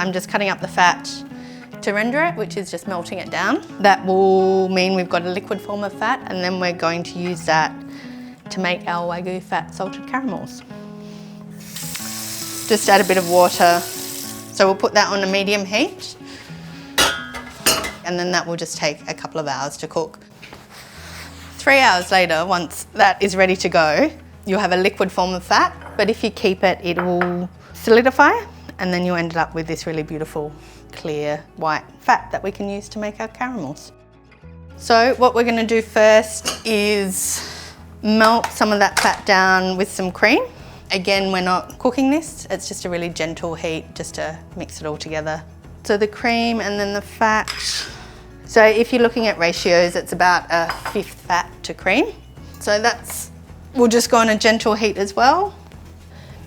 I'm just cutting up the fat to render it, which is just melting it down. That will mean we've got a liquid form of fat, and then we're going to use that to make our Wagyu Fat Salted Caramels. Just add a bit of water. So we'll put that on a medium heat, and then that will just take a couple of hours to cook. 3 hours later, once that is ready to go, you'll have a liquid form of fat, but if you keep it, it will solidify, and then you'll end up with this really beautiful, clear, white fat that we can use to make our caramels. So what we're going to do first is melt some of that fat down with some cream. Again, we're not cooking this, it's just a really gentle heat just to mix it all together. So the cream and then the fat. So if you're looking at ratios, it's about a fifth fat to cream. So we'll just go on a gentle heat as well.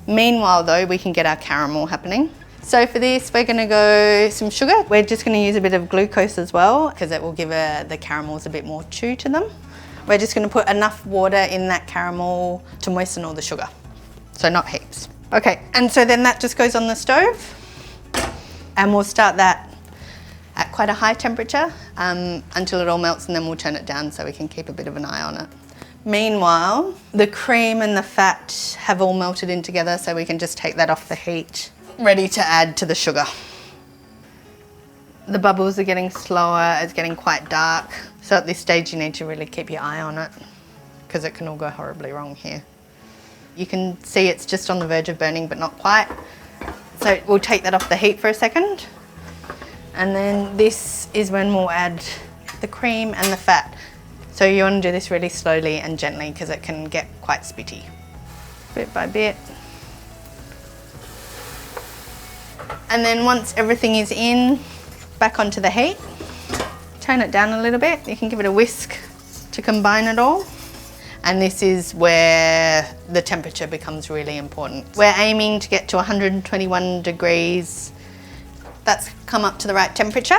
Meanwhile though, we can get our caramel happening. So for this, we're gonna go some sugar. We're just gonna use a bit of glucose as well, because it will give the caramels a bit more chew to them. We're just gonna put enough water in that caramel to moisten all the sugar. So not heaps. Okay, and so then that just goes on the stove, and we'll start that at quite a high temperature until it all melts, and then we'll turn it down so we can keep a bit of an eye on it. Meanwhile, the cream and the fat have all melted in together, so we can just take that off the heat, ready to add to the sugar. The bubbles are getting slower, it's getting quite dark. So at this stage you need to really keep your eye on it, because it can all go horribly wrong here. You can see it's just on the verge of burning, but not quite. So we'll take that off the heat for a second. And then this is when we'll add the cream and the fat. So you want to do this really slowly and gently, because it can get quite spitty. Bit by bit. And then once everything is in, back onto the heat, turn it down a little bit. You can give it a whisk to combine it all. And this is where the temperature becomes really important. We're aiming to get to 121 degrees. That's come up to the right temperature.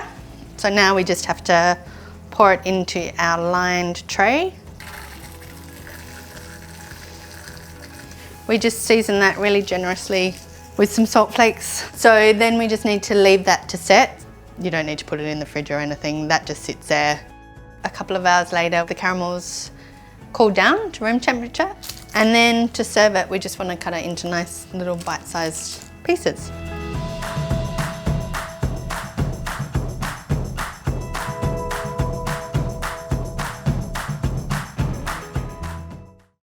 So now we just have to pour it into our lined tray. We just season that really generously with some salt flakes. So then we just need to leave that to set. You don't need to put it in the fridge or anything, that just sits there. A couple of hours later, the caramels cool down to room temperature, and then to serve it, we just want to cut it into nice little bite-sized pieces.